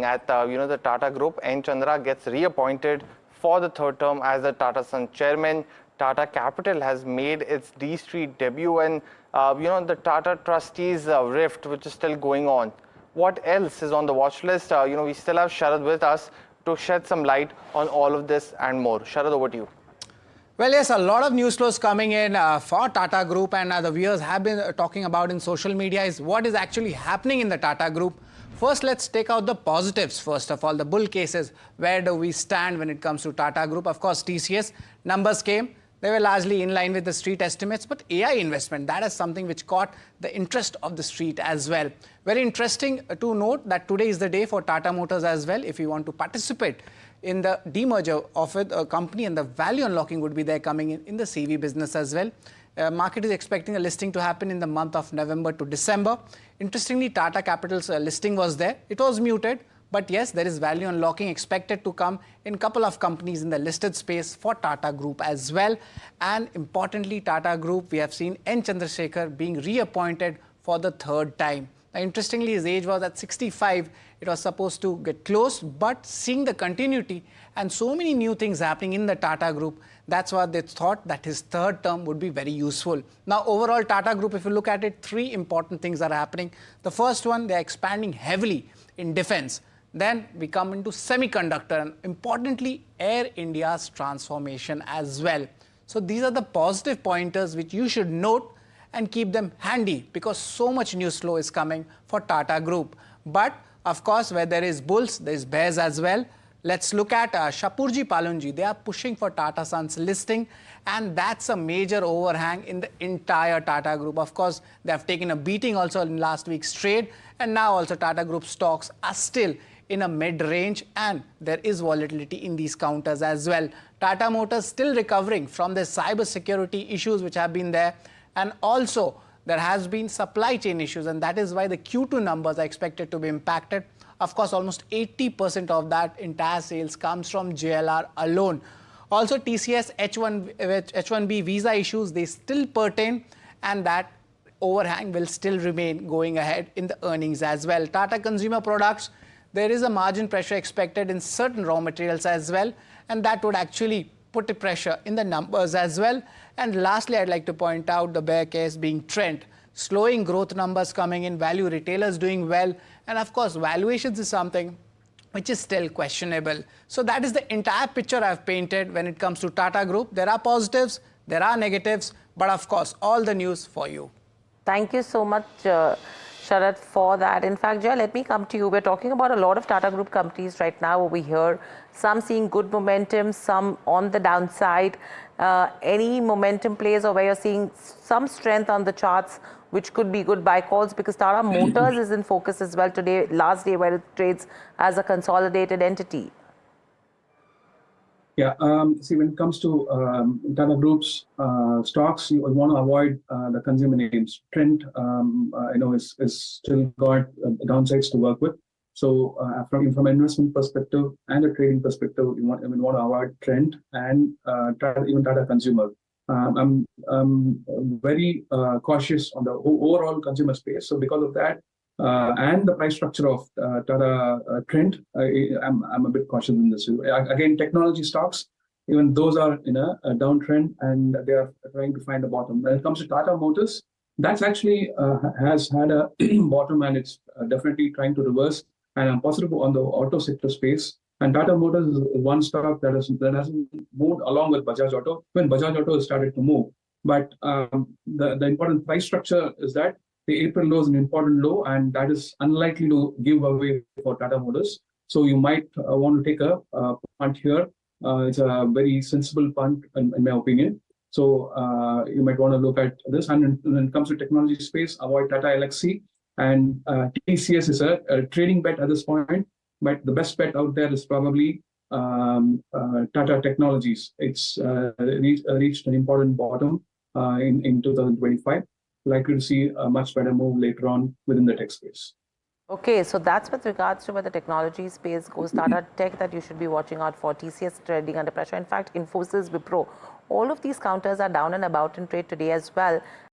happening at the Tata Group. N Chandra gets reappointed for the third term as the Tata Sons Chairman. Tata Capital has made its D Street debut, and the Tata Trustees rift, which is still going on. What else is on the watch list? We still have Sharad with us to shed some light on all of this and more. Sharad, over to you. Well, yes, a lot of news flows coming in for Tata Group, and the viewers have been talking about in social media is what is actually happening in the Tata Group. First, let's take out the positives. First of all, the bull cases. Where do we stand when it comes to Tata Group? Of course, TCS numbers came. They were largely in line with the street estimates, but AI investment, that is something which caught the interest of the street as well. Very interesting to note that today is the day for Tata Motors as well. If you want to participate in the demerger of a company, and the value unlocking would be there coming in the CV business as well. Market is expecting a listing to happen in the month of November to December. Interestingly, Tata Capital's listing was there. It was muted. But yes, there is value unlocking expected to come in a couple of companies in the listed space for Tata Group as well. And importantly, Tata Group, we have seen N Chandrasekaran being reappointed for the third time. Now, interestingly, his age was at 65. It was supposed to get closed, but seeing the continuity and so many new things happening in the Tata Group, that's what they thought that his third term would be very useful. Now, overall, Tata Group, if you look at it, three important things are happening. The first one, they're expanding heavily in defense. Then we come into semiconductor and importantly, Air India's transformation as well. So these are the positive pointers which you should note and keep them handy because so much news flow is coming for Tata Group. But of course, where there is bulls, there is bears as well. Let's look at Shapurji Palonji. They are pushing for Tata Sons listing, and that's a major overhang in the entire Tata Group. Of course, they have taken a beating also in last week's trade, and now also Tata Group stocks are still in a mid-range, and there is volatility in these counters as well. Tata Motors still recovering from the cyber security issues which have been there, and also there has been supply chain issues, and that is why the Q2 numbers are expected to be impacted. Of course, almost 80% of that entire sales comes from JLR alone. Also, TCS H1B visa issues, they still pertain, and that overhang will still remain going ahead in the earnings as well. Tata Consumer Products, there is a margin pressure expected in certain raw materials as well, and that would actually put a pressure in the numbers as well. And lastly, I'd like to point out the bear case being Trent. Slowing growth numbers coming in, value retailers doing well, and of course, valuations is something which is still questionable. So that is the entire picture I've painted when it comes to Tata Group. There are positives, there are negatives, but of course, all the news for you. Thank you so much, Sharad, for that. In fact, Jay, let me come to you. We're talking about a lot of Tata Group companies right now over here. Some seeing good momentum, some on the downside. Any momentum plays or where you're seeing some strength on the charts, which could be good buy calls, because Tata Motors is in focus as well today, last day where it trades as a consolidated entity. Yeah, see, when it comes to Tata Group's stocks, you want to avoid the consumer names. Trent, I know, is still got downsides to work with. So from an investment perspective and a trading perspective, we want to avoid Trent and even Tata Consumer. I'm very cautious on the overall consumer space. So because of that, and the price structure of Tata Trent, I'm a bit cautious in this. Again, technology stocks, even those are in a downtrend, and they are trying to find a bottom. When it comes to Tata Motors, that's actually has had a bottom, and it's definitely trying to reverse. And I'm positive on the auto sector space. And Tata Motors is one stock that hasn't moved along with Bajaj Auto when Bajaj Auto has started to move. But the important price structure is that the April low is an important low, and that is unlikely to give away for Tata Motors. So you might want to take a punt here. It's a very sensible punt, in my opinion. So you might want to look at this. And when it comes to technology space, avoid Tata Elxsi. And TCS is a trading bet at this point. But the best bet out there is probably Tata Technologies. It's reached an important bottom in 2025. Likely to see a much better move later on within the tech space. Okay, so that's with regards to where the technology space goes. Tata Tech that you should be watching out for. TCS trading under pressure. In fact, Infosys, Wipro, all of these counters are down and about in trade today as well.